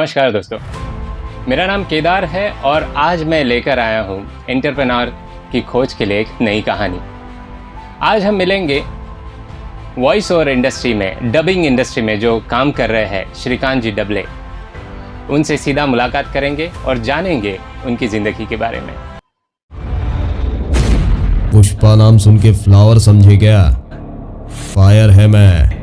नमस्कार दोस्तों, मेरा नाम केदार है और आज मैं लेकर आया हूँ एंटरप्रेन्योर की खोज के लिए एक नई कहानी। आज हम मिलेंगे वॉइस ओवर इंडस्ट्री में, डबिंग इंडस्ट्री में जो काम कर रहे हैं श्रीकांत जी डबले। उनसे सीधा मुलाकात करेंगे और जानेंगे उनकी ज़िंदगी के बारे में। पुष्पा नाम सुन के फ्लावर समझे क्या? फायर है मैं।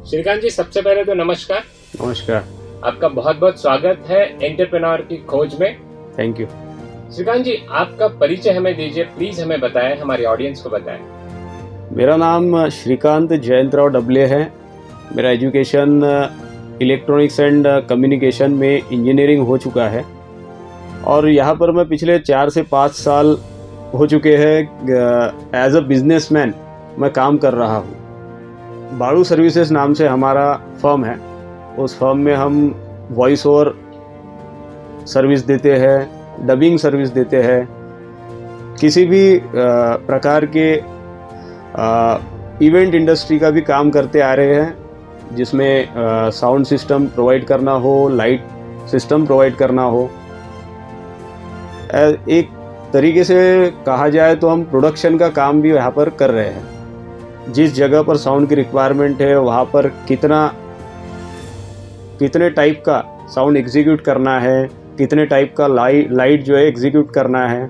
श्रीकांत जी, सबसे पहले तो नमस्कार। नमस्कार। आपका बहुत बहुत स्वागत है एंटरप्रेन्योर की खोज में। Thank you. श्रीकांत जी, आपका परिचय हमें दीजिए, प्लीज हमें बताएं, हमारी ऑडियंस को बताएं। मेरा नाम श्रीकांत जयंतराव डबले है। मेरा एजुकेशन इलेक्ट्रॉनिक्स एंड कम्युनिकेशन में इंजीनियरिंग हो चुका है और यहाँ पर मैं पिछले 4 से 5 साल हो चुके हैं एज अ बिजनेसमैन मैं काम कर रहा हूँ। बाड़ू सर्विसेज नाम से हमारा फर्म है। उस फर्म में हम वॉइस ओवर सर्विस देते हैं, डबिंग सर्विस देते हैं, किसी भी प्रकार के इवेंट इंडस्ट्री का भी काम करते आ रहे हैं, जिसमें साउंड सिस्टम प्रोवाइड करना हो, लाइट सिस्टम प्रोवाइड करना हो। एक तरीके से कहा जाए तो हम प्रोडक्शन का काम भी यहाँ पर कर रहे हैं। जिस जगह पर साउंड की रिक्वायरमेंट है वहाँ पर कितने टाइप का साउंड एग्जीक्यूट करना है, कितने टाइप का लाइट जो है एग्जीक्यूट करना है,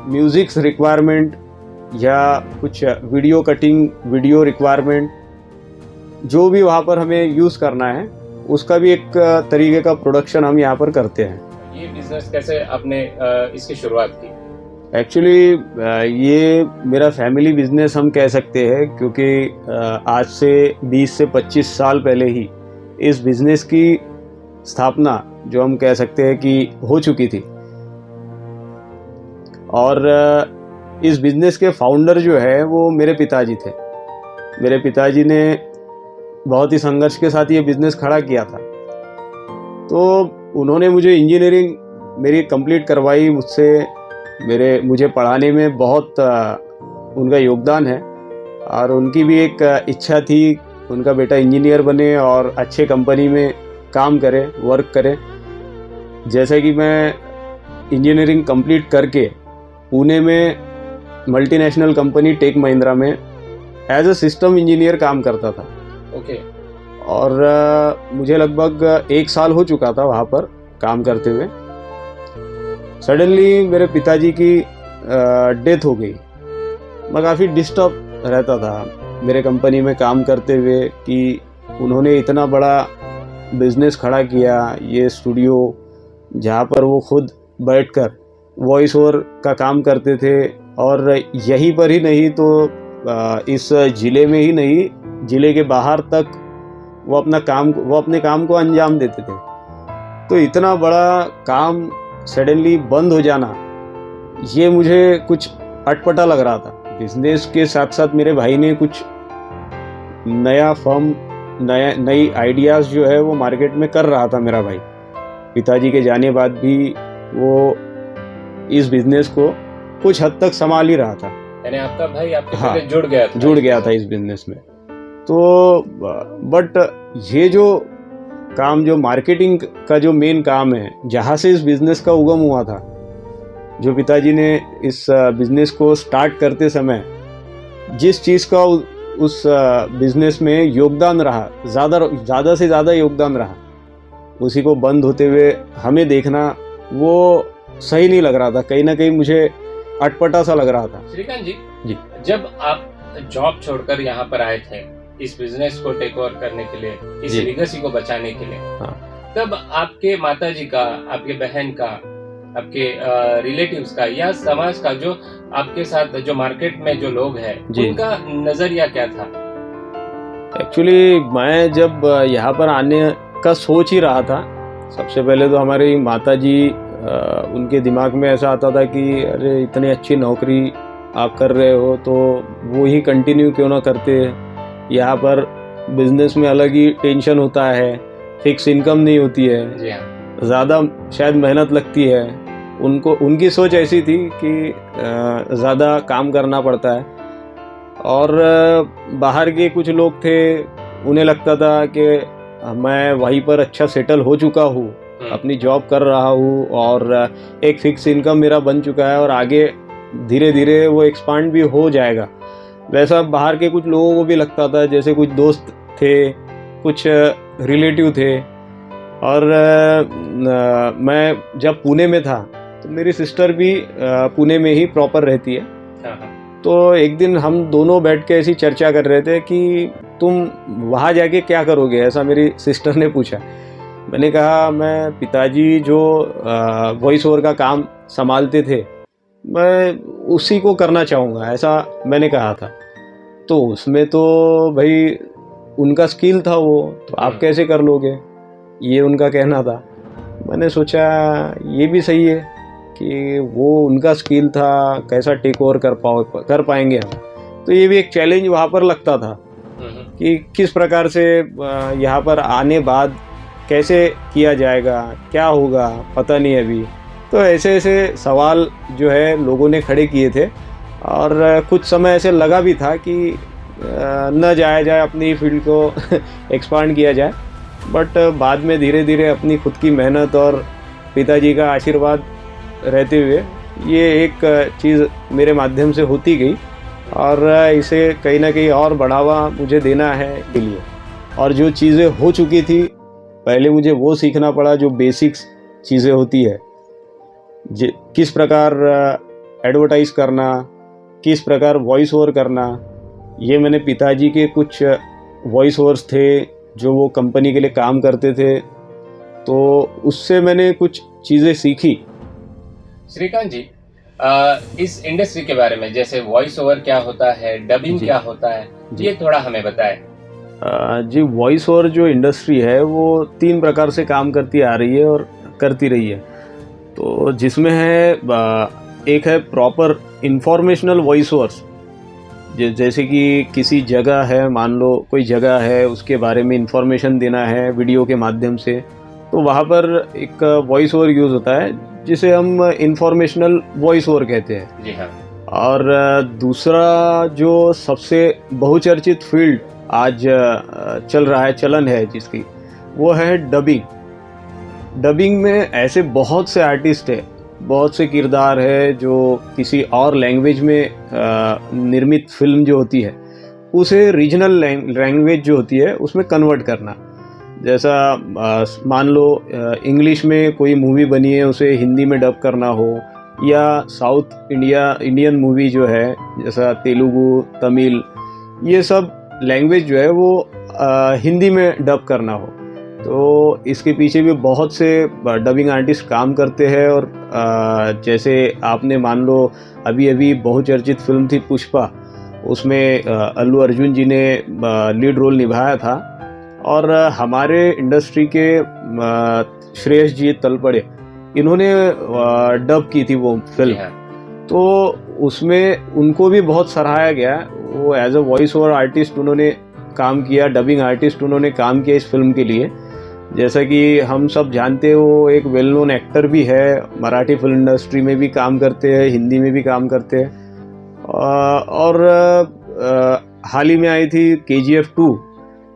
म्यूज़िक्स रिक्वायरमेंट या कुछ वीडियो कटिंग, वीडियो रिक्वायरमेंट, जो भी वहाँ पर हमें यूज़ करना है उसका भी एक तरीके का प्रोडक्शन हम यहाँ पर करते हैं। ये बिजनेस कैसे आपने इसकी शुरुआत की? एक्चुअली ये मेरा फैमिली बिजनेस हम कह सकते हैं, क्योंकि आज से 20 से 25 साल पहले ही इस बिजनेस की स्थापना जो हम कह सकते हैं कि हो चुकी थी। और इस बिजनेस के फाउंडर जो है वो मेरे पिताजी थे। मेरे पिताजी ने बहुत ही संघर्ष के साथ ये बिजनेस खड़ा किया था। तो उन्होंने मुझे इंजीनियरिंग मेरी कंप्लीट करवाई मुझसे। मुझे पढ़ाने में बहुत उनका योगदान है और उनकी भी एक इच्छा थी, उनका बेटा इंजीनियर बने और अच्छे कंपनी में काम करे, वर्क करे। जैसे कि मैं इंजीनियरिंग कंप्लीट करके पुणे में मल्टीनेशनल कंपनी टेक महिंद्रा में एज अ सिस्टम इंजीनियर काम करता था। ओके। और मुझे लगभग 1 साल हो चुका था वहाँ पर काम करते हुए। सडनली मेरे पिताजी की डेथ हो गई। मैं काफ़ी डिस्टर्ब रहता था मेरे कंपनी में काम करते हुए कि उन्होंने इतना बड़ा बिजनेस खड़ा किया, ये स्टूडियो जहाँ पर वो खुद बैठकर वॉइस ओवर का काम करते थे, और यहीं पर ही नहीं तो इस ज़िले में ही नहीं, ज़िले के बाहर तक वो अपने काम को अंजाम देते थे। तो इतना बड़ा काम सडनली बंद हो जाना, ये मुझे कुछ अटपटा लग रहा था। बिजनेस के साथ साथ मेरे भाई ने कुछ नया फर्म, नई आइडियाज़ जो है वो मार्केट में कर रहा था मेरा भाई। पिताजी के जाने बाद भी वो इस बिजनेस को कुछ हद तक संभाल ही रहा था। यानी आपका भाई आपके साथ जुड़ गया था इस बिजनेस में। तो बट ये जो काम, जो मार्केटिंग का जो मेन काम है, जहाँ से इस बिज़नेस का उगम हुआ था, जो पिताजी ने इस बिज़नेस को स्टार्ट करते समय जिस चीज़ का उस बिज़नेस में योगदान रहा, ज़्यादा से ज़्यादा योगदान रहा, उसी को बंद होते हुए हमें देखना वो सही नहीं लग रहा था। कहीं ना कहीं मुझे अटपटा सा लग रहा था। श्रीकांत जी, जब आप जॉब छोड़कर यहाँ पर आए थे इस बिजनेस को टेक ओवर करने के लिए, इस लीगेसी को बचाने के लिए, तब आपके माताजी का, आपके बहन का, आपके रिलेटिव्स का या समाज का, जो आपके साथ जो मार्केट में जो लोग हैं, उनका नजरिया क्या था? एक्चुअली मैं जब यहाँ पर आने का सोच ही रहा था, सबसे पहले तो हमारी माताजी उनके दिमाग में ऐसा आता था कि अरे इतनी अच्छी नौकरी आप कर रहे हो तो वो ही कंटिन्यू क्यों ना करते। यहाँ पर बिजनेस में अलग ही टेंशन होता है, फिक्स इनकम नहीं होती है, जी हाँ। ज़्यादा शायद मेहनत लगती है। उनकी सोच ऐसी थी कि ज़्यादा काम करना पड़ता है। और बाहर के कुछ लोग थे, उन्हें लगता था कि मैं वहीं पर अच्छा सेटल हो चुका हूँ, अपनी जॉब कर रहा हूँ और एक फिक्स इनकम मेरा बन चुका है और आगे धीरे धीरे वो एक्सपांड भी हो जाएगा। वैसा बाहर के कुछ लोगों को भी लगता था, जैसे कुछ दोस्त थे, कुछ रिलेटिव थे। और मैं जब पुणे में था तो मेरी सिस्टर भी पुणे में ही प्रॉपर रहती है। तो एक दिन हम दोनों बैठ के ऐसी चर्चा कर रहे थे कि तुम वहाँ जाके क्या करोगे, ऐसा मेरी सिस्टर ने पूछा। मैंने कहा मैं पिताजी जो वॉइस ओवर का काम संभालते थे मैं उसी को करना चाहूँगा, ऐसा मैंने कहा था। तो उसमें तो भाई उनका स्किल था वो, तो आप कैसे कर लोगे, ये उनका कहना था। मैंने सोचा ये भी सही है कि वो उनका स्किल था, कैसा टेक ओवर कर पाएंगे हम। तो ये भी एक चैलेंज वहाँ पर लगता था कि किस प्रकार से यहाँ पर आने बाद कैसे किया जाएगा, क्या होगा पता नहीं अभी। तो ऐसे ऐसे सवाल जो है लोगों ने खड़े किए थे और कुछ समय ऐसे लगा भी था कि न जाया जाए, अपनी फील्ड को एक्सपांड किया जाए। बट बाद में धीरे धीरे अपनी खुद की मेहनत और पिताजी का आशीर्वाद रहते हुए ये एक चीज़ मेरे माध्यम से होती गई और इसे कहीं ना कहीं और बढ़ावा मुझे देना है के लिए। और जो चीज़ें हो चुकी थी पहले मुझे वो सीखना पड़ा, जो बेसिक्स चीज़ें होती है, किस प्रकार एडवर्टाइज करना, किस प्रकार वॉइस ओवर करना। ये मैंने पिताजी के कुछ वॉइस ओवर्स थे जो वो कंपनी के लिए काम करते थे, तो उससे मैंने कुछ चीज़ें सीखी। श्रीकांत जी, इस इंडस्ट्री के बारे में, जैसे वॉइस ओवर क्या होता है, डबिंग क्या होता है, ये थोड़ा हमें बताएं। जी, वॉइस ओवर जो इंडस्ट्री है वो 3 प्रकार से काम करती आ रही है और करती रही है। तो जिसमें है एक है प्रॉपर इंफॉर्मेशनल वॉइस ओवर्स, जैसे कि किसी जगह है, मान लो कोई जगह है, उसके बारे में इंफॉर्मेशन देना है वीडियो के माध्यम से, तो वहाँ पर एक वॉइस ओवर यूज़ होता है जिसे हम इंफॉर्मेशनल वॉइस ओवर कहते हैं। जी हाँ। और दूसरा जो सबसे बहुचर्चित फील्ड आज चल रहा है, चलन है जिसकी, वो है डबिंग। डबिंग में ऐसे बहुत से आर्टिस्ट हैं, बहुत से किरदार है जो किसी और लैंग्वेज में निर्मित फिल्म जो होती है उसे रीजनल लैंग्वेज जो होती है उसमें कन्वर्ट करना। जैसा मान लो इंग्लिश में कोई मूवी बनी है, उसे हिंदी में डब करना हो, या साउथ इंडियन मूवी जो है जैसा तेलुगु, तमिल, ये सब लैंग्वेज जो है वो हिंदी में डब करना हो। तो इसके पीछे भी बहुत से डबिंग आर्टिस्ट काम करते हैं। और जैसे आपने मान लो अभी बहुचर्चित फिल्म थी पुष्पा, उसमें अल्लू अर्जुन जी ने लीड रोल निभाया था। और हमारे इंडस्ट्री के श्रेयस जी तलपड़े, इन्होंने डब की थी वो फिल्म, तो उसमें उनको भी बहुत सराहाया गया। वो as a voice over artist उन्होंने काम किया, डबिंग आर्टिस्ट उन्होंने काम किया इस फिल्म के लिए। जैसा कि हम सब जानते हैं वो एक वेल नोन एक्टर भी है, मराठी फिल्म इंडस्ट्री में भी काम करते हैं, हिंदी में भी काम करते हैं। और हाल ही में आई थी KGF 2,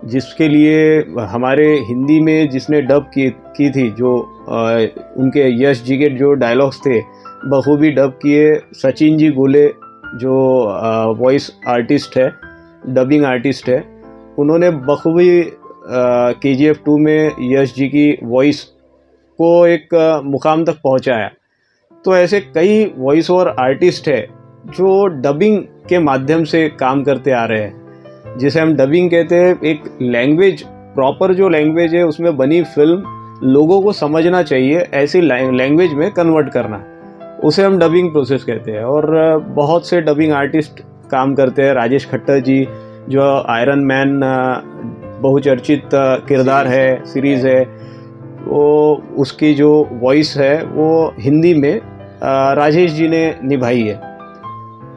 जिसके लिए हमारे हिंदी में जिसने डब की थी, जो उनके यश जी के जो डायलॉग्स थे बखूबी डब किए, सचिन जी गोले जो वॉइस आर्टिस्ट है, डबिंग आर्टिस्ट है, उन्होंने बखूबी KGF 2 में यश जी की वॉइस को एक मुकाम तक पहुंचाया। तो ऐसे कई वॉइस ओवर आर्टिस्ट है जो डबिंग के माध्यम से काम करते आ रहे हैं, जिसे हम डबिंग कहते हैं। एक लैंग्वेज, प्रॉपर जो लैंग्वेज है उसमें बनी फिल्म लोगों को समझना चाहिए, ऐसी लैंग्वेज में कन्वर्ट करना, उसे हम डबिंग प्रोसेस कहते हैं। और बहुत से डबिंग आर्टिस्ट काम करते हैं। राजेश खट्टर जी जो आयरन मैन बहुचर्चित किरदार है, सीरीज़ है, वो उसकी जो वॉइस है वो हिंदी में राजेश जी ने निभाई है।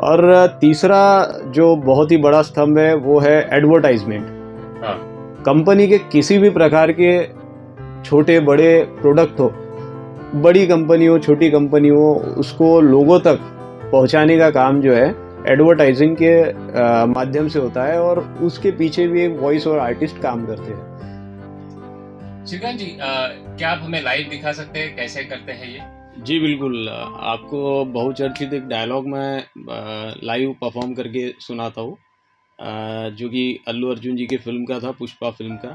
और तीसरा जो बहुत ही बड़ा स्तंभ है वो है एडवर्टाइजमेंट। हाँ। कंपनी के किसी भी प्रकार के छोटे बड़े प्रोडक्ट हो, बड़ी कंपनी हो छोटी कंपनी हो, उसको लोगों तक पहुंचाने का काम जो है एडवर्टाइजिंग के माध्यम से होता है, और उसके पीछे भी एक वॉइस और आर्टिस्ट काम करते हैं। श्रीकांत जी, क्या आप हमें लाइव दिखा सकते हैं कैसे करते हैं ये? जी बिल्कुल, आपको बहुचर्चित एक डायलॉग मैं लाइव परफॉर्म करके सुनाता हूँ, जो कि अल्लू अर्जुन जी की फिल्म का था, पुष्पा फिल्म का।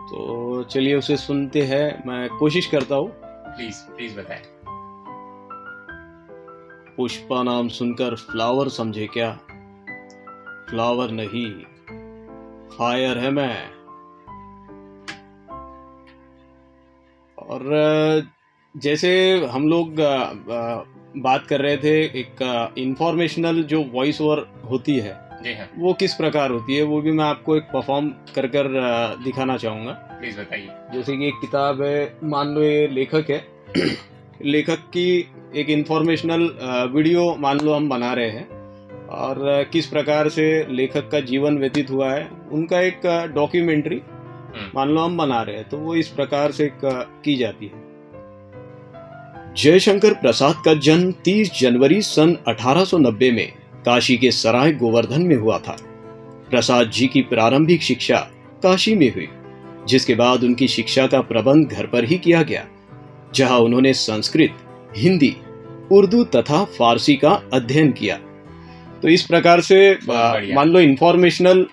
तो चलिए उसे सुनते हैं, मैं कोशिश करता हूँ। प्लीज प्लीज बताएं। पुष्पा नाम सुनकर फ्लावर समझे क्या? फ्लावर नहीं, फायर है मैं। और जैसे हम लोग बात कर रहे थे, एक इंफॉर्मेशनल जो वॉइस ओवर होती है, जी हाँ, वो किस प्रकार होती है, वो भी मैं आपको एक परफॉर्म कर दिखाना चाहूँगा। प्लीज बताइए। जैसे कि एक किताब है, मान लो ये लेखक है, लेखक की एक इंफॉर्मेशनल वीडियो मान लो हम बना रहे हैं, और किस प्रकार से लेखक का जीवन व्यतीत हुआ है, उनका एक डॉक्यूमेंट्री मान लो हम बना रहे हैं, तो वो इस प्रकार से की जाती है। जयशंकर प्रसाद का जन्म 30 जनवरी सन 1890 में काशी के सराय गोवर्धन में हुआ था। प्रसाद जी की प्रारंभिक शिक्षा काशी में हुई, जिसके बाद उनकी शिक्षा का प्रबंध घर पर ही किया गया, जहां उन्होंने संस्कृत, हिंदी, उर्दू तथा फारसी का अध्ययन किया। तो इस प्रकार से मान लो इंफॉर्मेशनल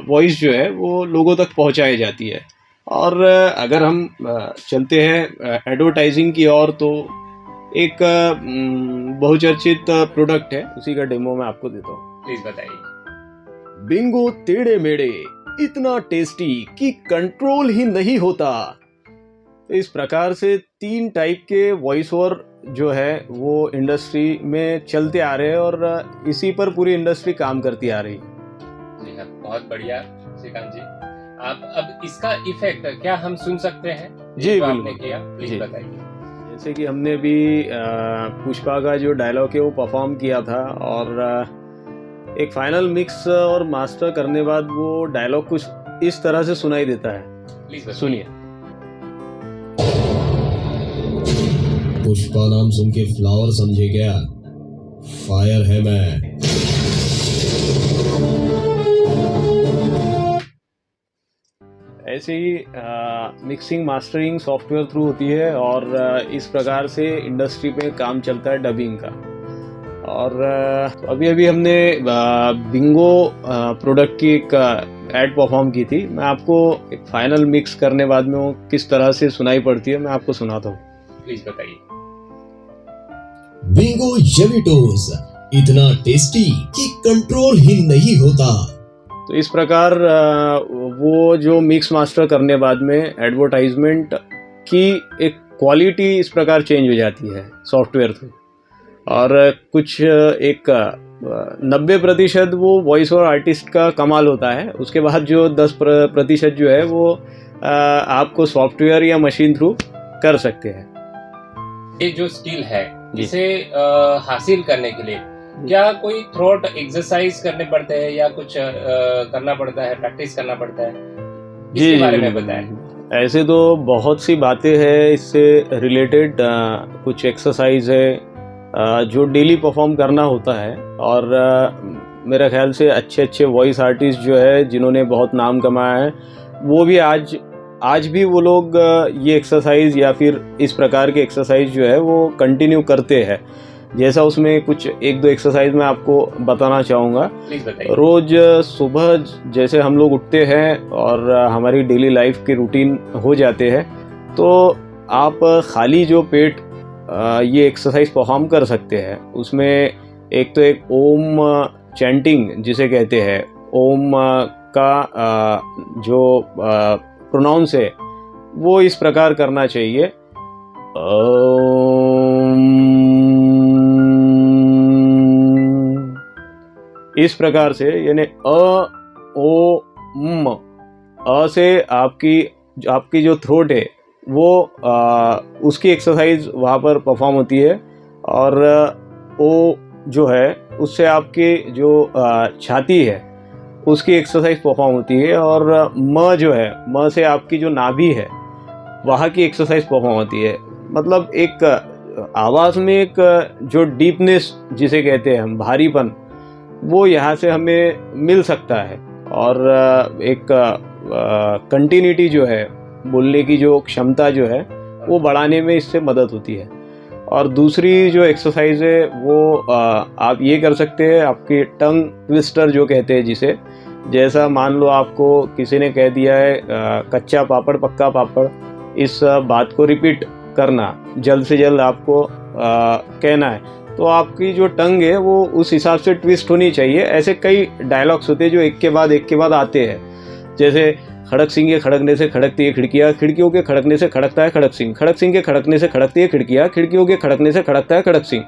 वॉइस जो है वो लोगों तक पहुंचाई जाती है। और अगर हम चलते हैं एडवर्टाइजिंग की ओर, तो एक बहुचर्चित प्रोडक्ट है, उसी का डेमो मैं आपको देता हूँ। प्लीज बताइए। बिंगो टेढ़े मेढ़े, इतना टेस्टी कि कंट्रोल ही नहीं होता। तो इस प्रकार से 3 टाइप के वॉइस ओवर जो है वो इंडस्ट्री में चलते आ रहे हैं, और इसी पर पूरी इंडस्ट्री काम करती आ रही है। जी हाँ, बहुत बढ़िया श्रीकांत जी। आप अब इसका इफेक्ट क्या हम सुन सकते हैं? जी जो आपने बिल्कुल किया, प्लीज जी। बताइए। जैसे कि हमने भी पुष्पा का जो डायलॉग है वो परफॉर्म किया था, और एक फाइनल मिक्स और मास्टर करने बाद वो डायलॉग कुछ इस तरह से सुनाई देता है। प्लीज बताइए। सुनिए। पुष्पा नाम सुन के फ्लावर समझे क्या? फायर है मैं। ऐसे ही मिक्सिंग मास्टरिंग सॉफ्टवेयर थ्रू होती है, और इस प्रकार से इंडस्ट्री पे काम चलता है डबिंग का। और अभी अभी हमने बिंगो प्रोडक्ट की एक एड परफॉर्म की थी। मैं आपको एक फाइनल मिक्स करने बाद में वो किस तरह से सुनाई पड़ती है मैं आपको सुनाता हूँ। प्लीज बताइए। बिंगो जेविटोस, इतना टेस्टी कि कंट्रोल ही नहीं होता। तो इस प्रकार वो जो मिक्स मास्टर करने बाद में एडवर्टाइजमेंट की एक क्वालिटी इस प्रकार चेंज हो जाती है सॉफ्टवेयर थ्रू, और कुछ एक 90% वो वॉइस और आर्टिस्ट का कमाल होता है। उसके बाद जो 10% जो है वो आपको सॉफ्टवेयर या मशीन थ्रू कर सकते हैं। ये जो स्किल है, इसे हासिल करने के लिए क्या कोई थ्रोट एक्सरसाइज करने पड़ते हैं या कुछ करना पड़ता है, प्रैक्टिस करना पड़ता है? इसके बारे में बताएं। ऐसे तो बहुत सी बातें हैं इससे रिलेटेड। कुछ एक्सरसाइज है जो डेली परफॉर्म करना होता है, और मेरे ख्याल से अच्छे अच्छे वॉइस आर्टिस्ट जो है जिन्होंने बहुत नाम कमाया है, वो भी आज भी वो लोग ये एक्सरसाइज या फिर इस प्रकार के एक्सरसाइज जो है वो कंटिन्यू करते हैं। जैसा उसमें कुछ 1-2 एक्सरसाइज मैं आपको बताना चाहूँगा। रोज सुबह जैसे हम लोग उठते हैं और हमारी डेली लाइफ की रूटीन हो जाते हैं, तो आप खाली जो पेट ये एक्सरसाइज परफॉर्म कर सकते हैं। उसमें एक तो एक ओम चैंटिंग जिसे कहते हैं, ओम का जो प्रोनाउंस है वो इस प्रकार करना चाहिए, इस प्रकार से, यानी अ ओ म। अ से आपकी जो थ्रोट है वो उसकी एक्सरसाइज वहाँ पर परफॉर्म होती है। और वो जो है उससे आपकी जो छाती है उसकी एक्सरसाइज परफॉर्म होती है। और जो है से आपकी जो नाभि है वहाँ की एक्सरसाइज परफॉर्म होती है। मतलब एक आवाज़ में एक जो डीपनेस जिसे कहते हैं हम, भारीपन, वो यहाँ से हमें मिल सकता है। और एक कंटिन्यूटी जो है, बोलने की जो क्षमता जो है वो बढ़ाने में इससे मदद होती है। और दूसरी जो एक्सरसाइज है वो आप ये कर सकते हैं, आपकी टंग ट्विस्टर जो कहते हैं जिसे, जैसा मान लो आपको किसी ने कह दिया है कच्चा पापड़ पक्का पापड़, इस बात को रिपीट करना, जल्द से जल्द आपको कहना है, तो आपकी जो टंग है वो उस हिसाब से ट्विस्ट होनी चाहिए। ऐसे कई डायलॉग्स होते हैं जो एक के बाद आते हैं, जैसे खड़क सिंह के खड़कने से खड़कती है खिड़कियाँ, खिड़कियों के खड़कने से खड़कता है खड़क सिंह, खड़क सिंह के खड़कने से खड़कती है खिड़कियाँ, खिड़कियों के खड़कने से खड़कता है खड़क सिंह,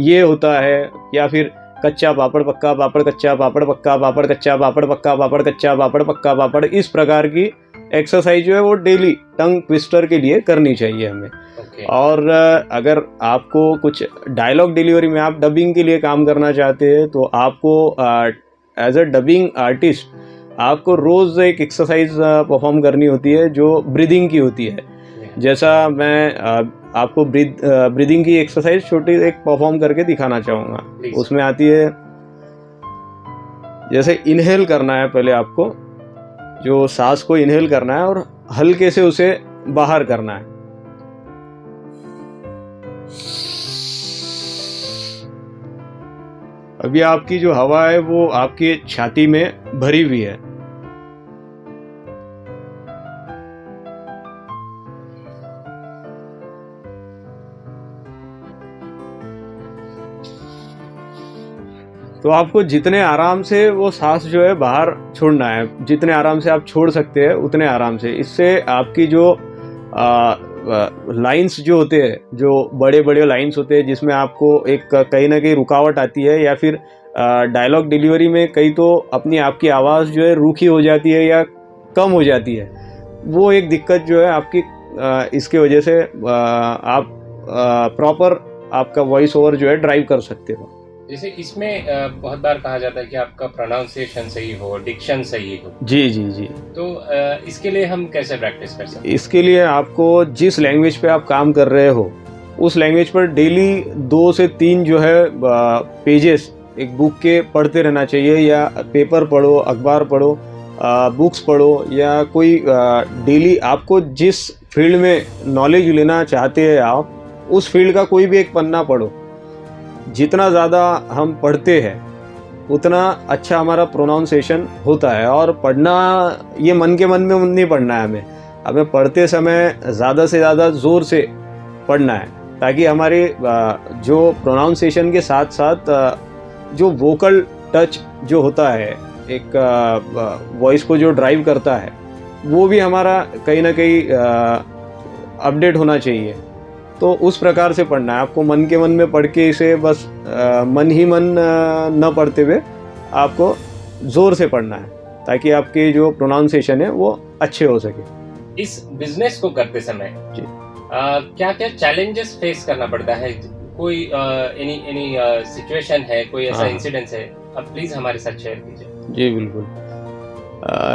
ये होता है। या फिर कच्चा पापड़ पक्का पापड़, कच्चा पापड़ पक्का पापड़, कच्चा पापड़ पक्का पापड़, कच्चा पापड़ पक्का पापड़। इस प्रकार की एक्सरसाइज जो है वो डेली टंग ट्विस्टर के लिए करनी चाहिए हमें। और अगर आपको कुछ डायलॉग डिलीवरी में आप डबिंग के लिए काम करना चाहते हैं तो आपको एज अ डबिंग आर्टिस्ट आपको रोज़ एक एक्सरसाइज परफॉर्म करनी होती है जो ब्रीदिंग की होती है। जैसा मैं आपको ब्रीदिंग की एक्सरसाइज छोटी एक परफॉर्म करके दिखाना चाहूँगा। उसमें आती है, जैसे इनहेल करना है, पहले आपको जो सांस को इनहेल करना है और हल्के से उसे बाहर करना है। अभी आपकी जो हवा है वो आपकी छाती में भरी हुई है। तो आपको जितने आराम से वो सांस जो है बाहर छोड़ना है, जितने आराम से आप छोड़ सकते हैं उतने आराम से। इससे आपकी जो लाइंस जो होते हैं, जो बड़े बड़े लाइंस होते हैं जिसमें आपको एक कहीं ना कहीं रुकावट आती है, या फिर डायलॉग डिलीवरी में कई तो अपनी आपकी आवाज़ जो है रूखी हो जाती है या कम हो जाती है, वो एक दिक्कत जो है आपकी इसके वजह से आप प्रॉपर आपका वॉइस ओवर जो है ड्राइव कर सकते हो। जैसे इसमें बहुत बार कहा जाता है कि आपका प्रोनाउंसिएशन सही हो, डिक्शन सही हो। जी जी जी। तो इसके लिए हम कैसे प्रैक्टिस कर सकते हैं? इसके लिए आपको जिस लैंग्वेज पे आप काम कर रहे हो उस लैंग्वेज पर डेली 2 से 3 जो है पेजेस एक बुक के पढ़ते रहना चाहिए, या पेपर पढ़ो, अखबार पढ़ो, बुक्स पढ़ो, या कोई डेली आपको जिस फील्ड में नॉलेज लेना चाहते हैं आप उस फील्ड का कोई भी एक पन्ना पढ़ो। जितना ज़्यादा हम पढ़ते हैं उतना अच्छा हमारा प्रोनाउंसिएशन होता है। और पढ़ना ये मन के मन में नहीं पढ़ना है, हमें पढ़ते समय ज़्यादा से ज़्यादा ज़ोर से पढ़ना है, ताकि हमारे जो प्रोनाउंसिएशन के साथ साथ जो वोकल टच जो होता है, एक वॉइस को जो ड्राइव करता है, वो भी हमारा कहीं ना कहीं अपडेट होना चाहिए। तो उस प्रकार से पढ़ना है आपको, मन के मन में पढ़ के इसे बस मन ही मन न पढ़ते हुए आपको ज़ोर से पढ़ना है, ताकि आपके जो प्रोनाउंसिएशन है वो अच्छे हो सके। इस बिजनेस को करते समय जी क्या क्या चैलेंजेस फेस करना पड़ता है? कोई एनी सिचुएशन है, कोई ऐसा इंसिडेंस है, आप प्लीज़ हमारे साथ शेयर कीजिए। जी बिल्कुल।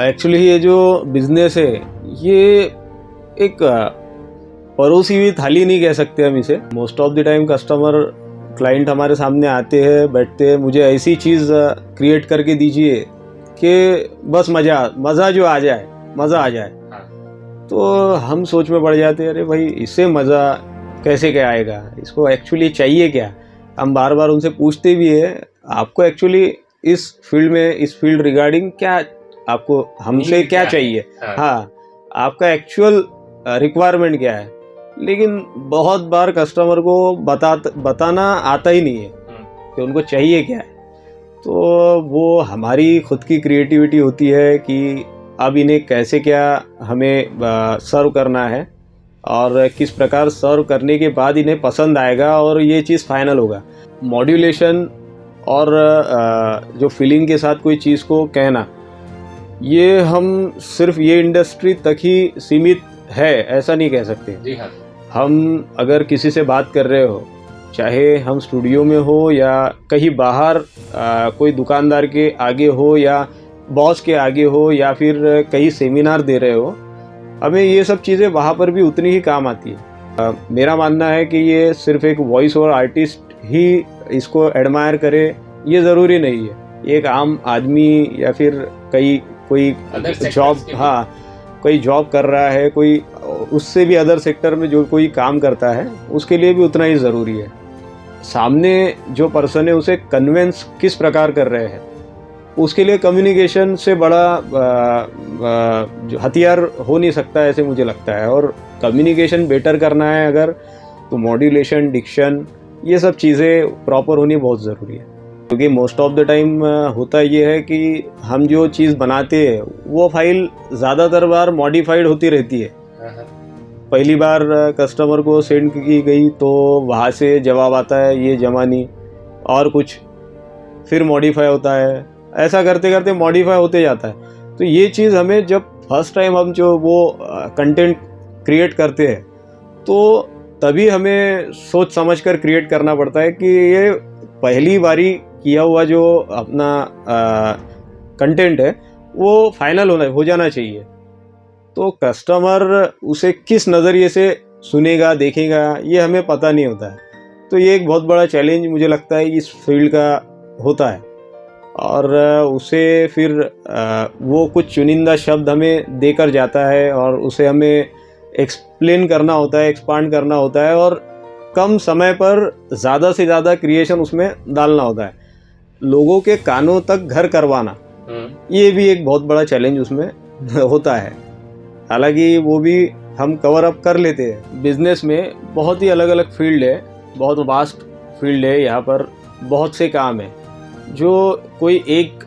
एक्चुअली ये जो बिजनेस है ये एक परोसी हुई थाली नहीं कह सकते हम इसे। Most of the time customer client हमारे सामने आते हैं, बैठते हैं, मुझे ऐसी चीज़ क्रिएट करके दीजिए कि बस मज़ा जो आ जाए, मज़ा आ जाए। तो हम सोच में पड़ जाते हैं, अरे भाई इससे मज़ा कैसे क्या आएगा, इसको एक्चुअली चाहिए क्या। हम बार बार उनसे पूछते भी है, आपको एक्चुअली इस फील्ड रिगार्डिंग क्या, आपको हमसे क्या चाहिए, हाँ आपका एक्चुअल रिक्वायरमेंट क्या है। लेकिन बहुत बार कस्टमर को बताना आता ही नहीं है कि उनको चाहिए क्या है। तो वो हमारी खुद की क्रिएटिविटी होती है कि अब इन्हें कैसे क्या हमें सर्व करना है, और किस प्रकार सर्व करने के बाद इन्हें पसंद आएगा और ये चीज़ फाइनल होगा। मॉड्यूलेशन और जो फीलिंग के साथ कोई चीज़ को कहना, ये हम सिर्फ ये इंडस्ट्री तक ही सीमित है, ऐसा नहीं कह सकते। जी हाँ। हम अगर किसी से बात कर रहे हो, चाहे हम स्टूडियो में हो या कहीं बाहर कोई दुकानदार के आगे हो या बॉस के आगे हो या फिर कहीं सेमिनार दे रहे हो, हमें ये सब चीज़ें वहाँ पर भी उतनी ही काम आती है। मेरा मानना है कि ये सिर्फ एक वॉइस ओवर आर्टिस्ट ही इसको एडमायर करे, ये ज़रूरी नहीं है। एक आम आदमी या फिर कोई Other sectors जॉब, के भी। हाँ, कोई जॉब कर रहा है, कोई उससे भी अदर सेक्टर में जो कोई काम करता है, उसके लिए भी उतना ही ज़रूरी है। सामने जो पर्सन है उसे कन्विंस किस प्रकार कर रहे हैं, उसके लिए कम्युनिकेशन से बड़ा जो हथियार हो नहीं सकता, ऐसे मुझे लगता है। और कम्युनिकेशन बेटर करना है अगर, तो मॉड्यूलेशन, डिक्शन, ये सब चीज़ें प्रॉपर होनी बहुत ज़रूरी है। क्योंकि मोस्ट ऑफ द टाइम होता ये है कि हम जो चीज़ बनाते हैं वो फाइल ज़्यादातर बार मॉडिफाइड होती रहती है। पहली बार कस्टमर को सेंड की गई तो वहाँ से जवाब आता है ये जमा नहीं, और कुछ फिर मॉडिफाई होता है, ऐसा करते करते मॉडिफाई होते जाता है। तो ये चीज़ हमें जब फर्स्ट टाइम हम जो वो कंटेंट क्रिएट करते हैं, तो तभी हमें सोच समझ कर क्रिएट करना पड़ता है कि ये पहली बारी किया हुआ जो अपना कंटेंट है वो फाइनल हो जाना चाहिए। तो कस्टमर उसे किस नज़रिए से सुनेगा, देखेगा, ये हमें पता नहीं होता है। तो ये एक बहुत बड़ा चैलेंज मुझे लगता है इस फील्ड का होता है। और उसे फिर वो कुछ चुनिंदा शब्द हमें देकर जाता है और उसे हमें एक्सप्लेन करना होता है, एक्सपांड करना होता है, और कम समय पर ज़्यादा से ज़्यादा क्रिएशन उसमें डालना होता है। लोगों के कानों तक घर करवाना, ये भी एक बहुत बड़ा चैलेंज उसमें होता है। हालांकि वो भी हम कवर अप कर लेते हैं। बिजनेस में बहुत ही अलग अलग फील्ड है, बहुत वास्ट फील्ड है। यहाँ पर बहुत से काम है जो कोई एक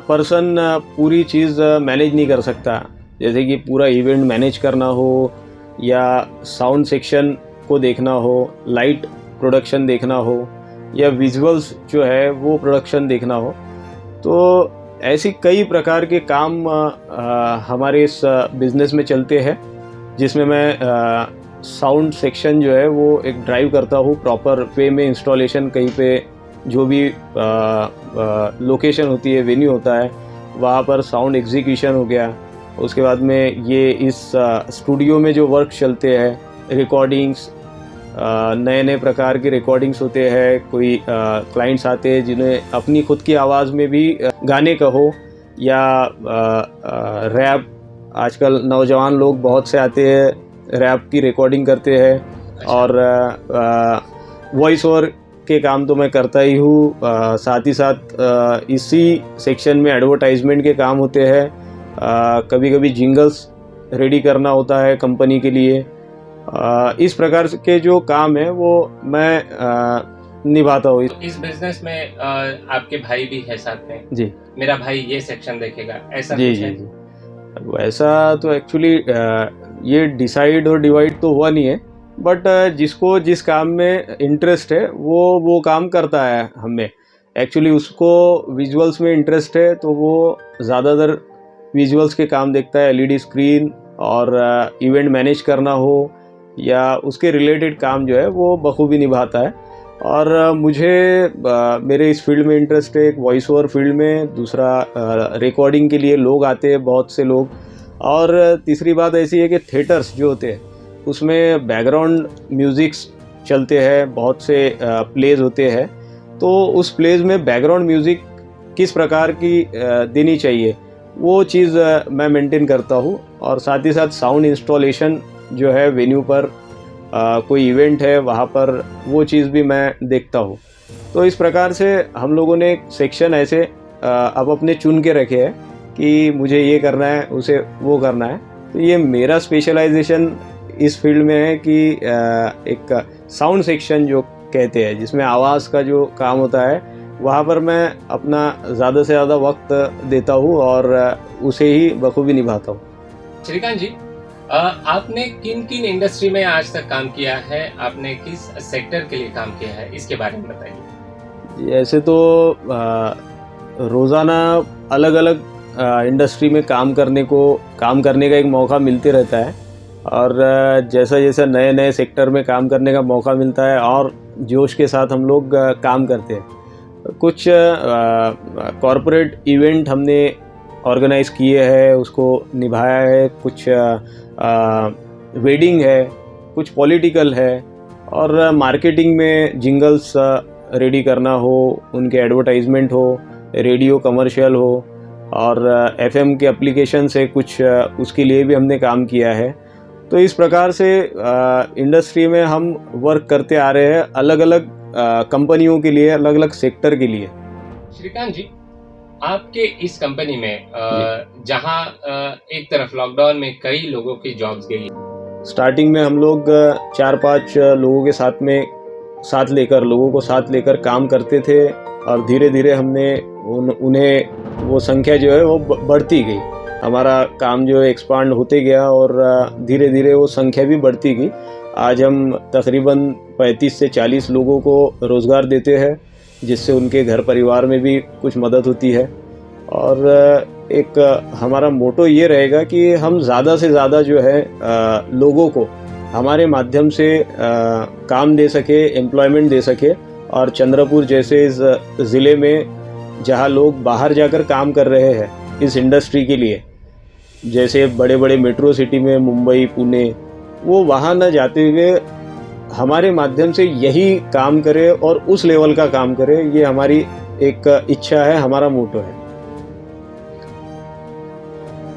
पर्सन पूरी चीज़ मैनेज नहीं कर सकता। जैसे कि पूरा इवेंट मैनेज करना हो, या साउंड सेक्शन को देखना हो, लाइट प्रोडक्शन देखना हो, या विजुअल्स जो है वो प्रोडक्शन देखना हो। तो ऐसी कई प्रकार के काम हमारे इस बिज़नेस में चलते हैं, जिसमें मैं साउंड सेक्शन जो है वो एक ड्राइव करता हूँ प्रॉपर वे में। इंस्टॉलेशन कहीं पे जो भी लोकेशन होती है, वेन्यू होता है, वहाँ पर साउंड एग्जीक्यूशन हो गया। उसके बाद में ये इस स्टूडियो में जो वर्क चलते हैं, रिकॉर्डिंग्स, नए नए प्रकार की रिकॉर्डिंग्स होते हैं। कोई क्लाइंट्स आते हैं जिन्हें अपनी खुद की आवाज़ में भी गाने कहो या रैप, आजकल नौजवान लोग बहुत से आते हैं, रैप की रिकॉर्डिंग करते हैं। और वॉइस ओवर के काम तो मैं करता ही हूँ। साथ ही साथ इसी सेक्शन में एडवर्टाइजमेंट के काम होते हैं। कभी कभी जिंगल्स रेडी करना होता है कंपनी के लिए। इस प्रकार के जो काम है वो मैं निभाता हूँ। इस बिजनेस में आपके भाई भी है साथ में? जी, मेरा भाई ये सेक्शन देखेगा, ऐसा जी कुछ जी है? जी। वैसा तो एक्चुअली ये डिसाइड और डिवाइड तो हुआ नहीं है, बट जिसको जिस काम में इंटरेस्ट है वो काम करता है। हमें एक्चुअली उसको विजुअल्स में इंटरेस्ट है तो वो ज़्यादातर विजुअल्स के काम देखता है। एलईडी स्क्रीन और इवेंट मैनेज करना हो या उसके रिलेटेड काम जो है वो बखूबी निभाता है। और मुझे मेरे इस फील्ड में इंटरेस्ट है, एक वॉइस ओवर फील्ड में, दूसरा रिकॉर्डिंग के लिए लोग आते हैं बहुत से लोग। और तीसरी बात ऐसी है कि थिएटर्स जो होते हैं उसमें बैकग्राउंड म्यूज़िक्स चलते हैं, बहुत से प्लेज होते हैं। तो उस प्लेज में बैकग्राउंड म्यूज़िक किस प्रकार की देनी चाहिए वो चीज़ मैं मेंटेन करता हूँ। और साथ ही साथ साउंड इंस्टॉलेशन जो है वेन्यू पर, कोई इवेंट है वहाँ पर, वो चीज़ भी मैं देखता हूँ। तो इस प्रकार से हम लोगों ने एक सेक्शन ऐसे अब अपने चुन के रखे हैं कि मुझे ये करना है, उसे वो करना है। तो ये मेरा स्पेशलाइजेशन इस फील्ड में है कि एक साउंड सेक्शन जो कहते हैं, जिसमें आवाज़ का जो काम होता है, वहाँ पर मैं अपना ज़्यादा से ज़्यादा वक्त देता हूँ और उसे ही बखूबी निभाता हूँ। श्रीकांत जी, आपने किन किन इंडस्ट्री में आज तक काम किया है? आपने किस सेक्टर के लिए काम किया है, इसके बारे में बताइए। ऐसे तो रोज़ाना अलग अलग इंडस्ट्री में काम करने का एक मौका मिलते रहता है। और जैसा जैसा नए नए सेक्टर में काम करने का मौका मिलता है और जोश के साथ हम लोग काम करते हैं। कुछ कॉरपोरेट इवेंट हमने ऑर्गेनाइज़ किए हैं, उसको निभाया है। कुछ वेडिंग है, कुछ पॉलिटिकल है, और मार्केटिंग में जिंगल्स रेडी करना हो, उनके एडवर्टाइजमेंट हो, रेडियो कमर्शियल हो, और एफएम के एप्लीकेशन से कुछ उसके लिए भी हमने काम किया है। तो इस प्रकार से इंडस्ट्री में हम वर्क करते आ रहे हैं, अलग अलग कंपनियों के लिए, अलग अलग सेक्टर के लिए। श्रीकांत जी, आपके इस कंपनी में जहां एक तरफ लॉकडाउन में कई लोगों की जॉब्स गई, स्टार्टिंग में हम लोग 4-5 लोगों के लोगों को साथ लेकर काम करते थे, और धीरे धीरे हमने उन्हें वो संख्या जो है वो बढ़ती गई। हमारा काम जो है एक्सपांड होते गया, और धीरे धीरे वो संख्या भी बढ़ती गई। आज हम तकरीबन 35 से 40 लोगों को रोज़गार देते हैं, जिससे उनके घर परिवार में भी कुछ मदद होती है। और एक हमारा मोटो ये रहेगा कि हम ज़्यादा से ज़्यादा जो है लोगों को हमारे माध्यम से काम दे सके, एम्प्लॉयमेंट दे सके। और चंद्रपुर जैसे इस ज़िले में जहाँ लोग बाहर जाकर काम कर रहे हैं इस इंडस्ट्री के लिए, जैसे बड़े बड़े मेट्रो सिटी में मुंबई, पुणे, वो वहाँ न जाते हुए हमारे माध्यम से यही काम करे और उस लेवल का काम करे, ये हमारी एक इच्छा है, हमारा मोटो है।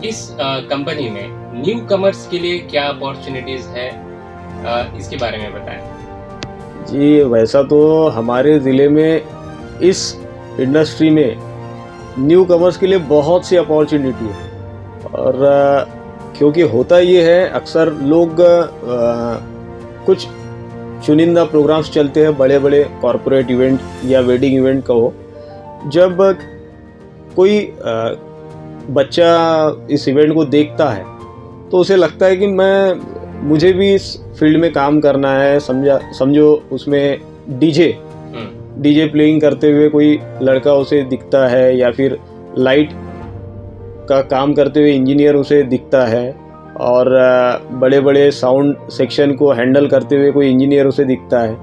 इस कंपनी में न्यू कमर्स के लिए क्या अपॉर्चुनिटीज है, इसके बारे में बताएं। जी, वैसा तो हमारे ज़िले में इस इंडस्ट्री में न्यू कमर्स के लिए बहुत सी अपॉर्चुनिटी है। और क्योंकि होता ये है, अक्सर लोग कुछ चुनिंदा प्रोग्राम्स चलते हैं, बड़े बड़े कॉरपोरेट इवेंट या वेडिंग इवेंट कहो, जब कोई बच्चा इस इवेंट को देखता है तो उसे लगता है कि मुझे भी इस फील्ड में काम करना है। समझो उसमें डीजे प्लेइंग करते हुए कोई लड़का उसे दिखता है, या फिर लाइट का काम करते हुए इंजीनियर उसे दिखता है, और बड़े बड़े साउंड सेक्शन को हैंडल करते हुए कोई इंजीनियर उसे दिखता है,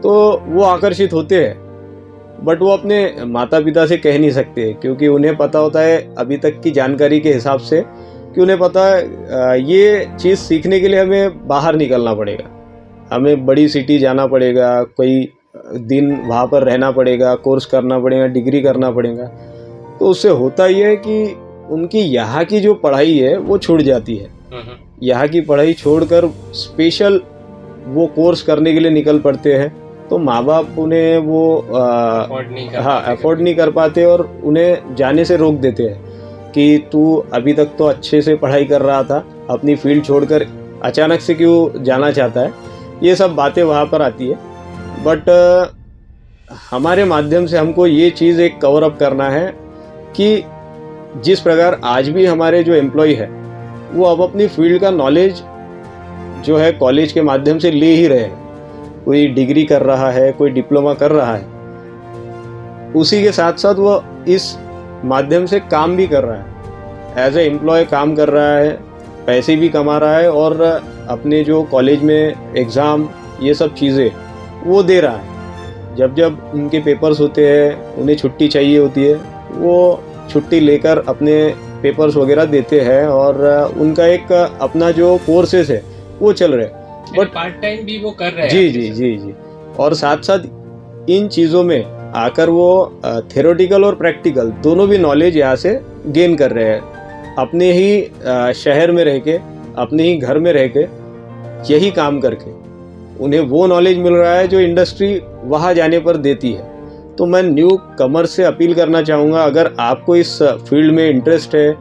तो वो आकर्षित होते हैं। बट वो अपने माता पिता से कह नहीं सकते, क्योंकि उन्हें पता होता है अभी तक की जानकारी के हिसाब से कि उन्हें पता है ये चीज़ सीखने के लिए हमें बाहर निकलना पड़ेगा, हमें बड़ी सिटी जाना पड़ेगा, कोई दिन वहाँ पर रहना पड़ेगा, कोर्स करना पड़ेगा, डिग्री करना पड़ेगा। तो उससे होता ये है कि उनकी यहाँ की जो पढ़ाई है वो छूट जाती है। यहाँ की पढ़ाई छोड़कर स्पेशल वो कोर्स करने के लिए निकल पड़ते हैं, तो माँ बाप उन्हें वो अफोर्ड नहीं कर पाते, और उन्हें जाने से रोक देते हैं कि तू अभी तक तो अच्छे से पढ़ाई कर रहा था, अपनी फील्ड छोड़कर अचानक से क्यों जाना चाहता है। ये सब बातें वहाँ पर आती है। बट हमारे माध्यम से हमको ये चीज़ एक कवर अप करना है कि जिस प्रकार आज भी हमारे जो एम्प्लॉय है वो अब अपनी फील्ड का नॉलेज जो है कॉलेज के माध्यम से ले ही रहे हैं। कोई डिग्री कर रहा है, कोई डिप्लोमा कर रहा है, उसी के साथ साथ वो इस माध्यम से काम भी कर रहा है, एज ए एम्प्लॉय काम कर रहा है, पैसे भी कमा रहा है, और अपने जो कॉलेज में एग्ज़ाम ये सब चीज़ें वो दे रहा है। जब जब उनके पेपर्स होते हैं, उन्हें छुट्टी चाहिए होती है, वो छुट्टी लेकर अपने पेपर्स वगैरह देते हैं, और उनका एक अपना जो कोर्सेस है वो चल रहे हैं। बट पार्ट टाइम भी वो कर रहे हैं। जी। और साथ साथ इन चीज़ों में आकर वो थ्योरेटिकल और प्रैक्टिकल दोनों भी नॉलेज यहाँ से गेन कर रहे हैं, अपने ही शहर में रह के, अपने ही घर में रह के, यही काम करके उन्हें वो नॉलेज मिल रहा है जो इंडस्ट्री वहाँ जाने पर देती है। तो मैं न्यू कमर्स से अपील करना चाहूँगा, अगर आपको इस फील्ड में इंटरेस्ट है,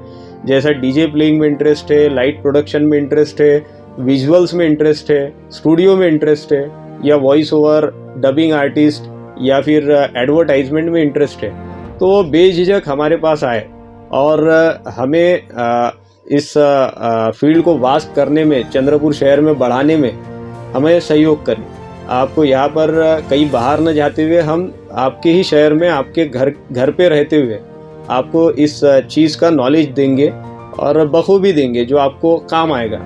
जैसा डीजे प्लेइंग में इंटरेस्ट है, लाइट प्रोडक्शन में इंटरेस्ट है, विजुअल्स में इंटरेस्ट है, स्टूडियो में इंटरेस्ट है, या वॉइस ओवर, डबिंग आर्टिस्ट, या फिर एडवर्टाइजमेंट में इंटरेस्ट है, तो बेझिझक हमारे पास आए और हमें इस फील्ड को वास्ट करने में, चंद्रपुर शहर में बढ़ाने में हमें सहयोग करें। आपको यहाँ पर कहीं बाहर न जाते हुए, हम आपके ही शहर में, आपके घर पे रहते हुए आपको इस चीज़ का नॉलेज देंगे और बखूबी देंगे जो आपको काम आएगा।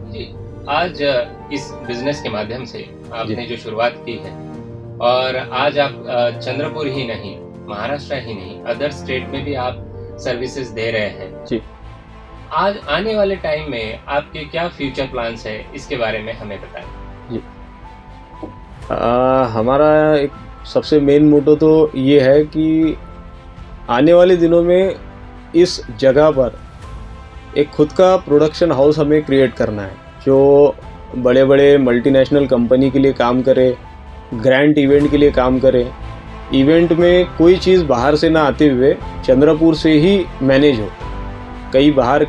जी, आज इस बिजनेस के माध्यम से आपने जो शुरुआत की है और आज आप चंद्रपुर ही नहीं, महाराष्ट्र ही नहीं, अदर स्टेट में भी आप सर्विसेज दे रहे हैं जी। आज आने वाले टाइम में आपके क्या फ्यूचर प्लान्स है, इसके बारे में हमें बताएं। जी। हमारा एक सबसे मेन मोटो तो ये है कि आने वाले दिनों में इस जगह पर एक खुद का प्रोडक्शन हाउस हमें क्रिएट करना है, जो बड़े बड़े मल्टीनेशनल कंपनी के लिए काम करे, ग्रैंड इवेंट के लिए काम करे, इवेंट में कोई चीज़ बाहर से ना आते हुए चंद्रपुर से ही मैनेज हो, कहीं बाहर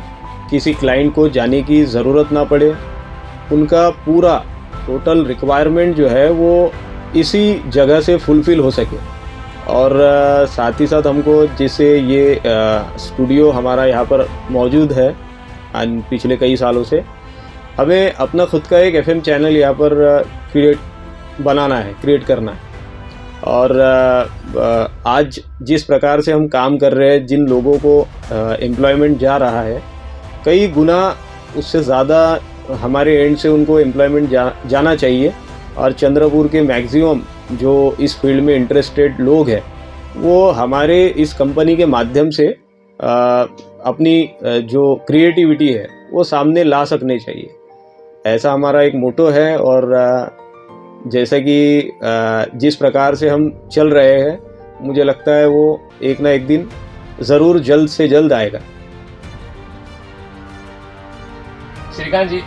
किसी क्लाइंट को जाने की ज़रूरत ना पड़े, उनका पूरा टोटल रिक्वायरमेंट जो है वो इसी जगह से फुलफ़िल हो सके। और साथ ही साथ हमको जैसे ये स्टूडियो हमारा यहाँ पर मौजूद है पिछले कई सालों से, हमें अपना खुद का एक FM चैनल यहाँ पर क्रिएट करना है। और आज जिस प्रकार से हम काम कर रहे हैं, जिन लोगों को एम्प्लॉयमेंट जा रहा है, कई गुना उससे ज़्यादा हमारे एंड से उनको एम्प्लॉयमेंट जाना चाहिए। और चंद्रपुर के मैक्सिमम जो इस फील्ड में इंटरेस्टेड लोग हैं वो हमारे इस कंपनी के माध्यम से अपनी जो क्रिएटिविटी है वो सामने ला सकने चाहिए, ऐसा हमारा एक मोटो है। और जैसा कि जिस प्रकार से हम चल रहे हैं, मुझे लगता है वो एक ना एक दिन ज़रूर जल्द से जल्द आएगा। श्रीकांत जी,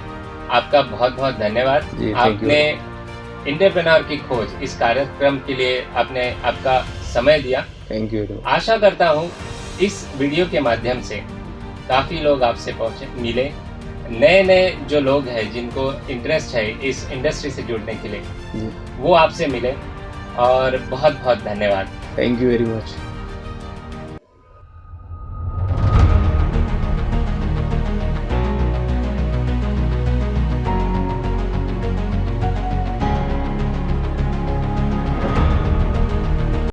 आपका बहुत बहुत धन्यवाद। आपने एंटरप्रेन्योर की खोज इस कार्यक्रम के लिए आपने आपका समय दिया। Thank you. आशा करता हूँ इस वीडियो के माध्यम से काफ़ी लोग आपसे मिले, नए जो लोग हैं जिनको इंटरेस्ट है इस इंडस्ट्री से जुड़ने के लिए, वो आपसे मिले। और बहुत बहुत धन्यवाद। Thank you very much.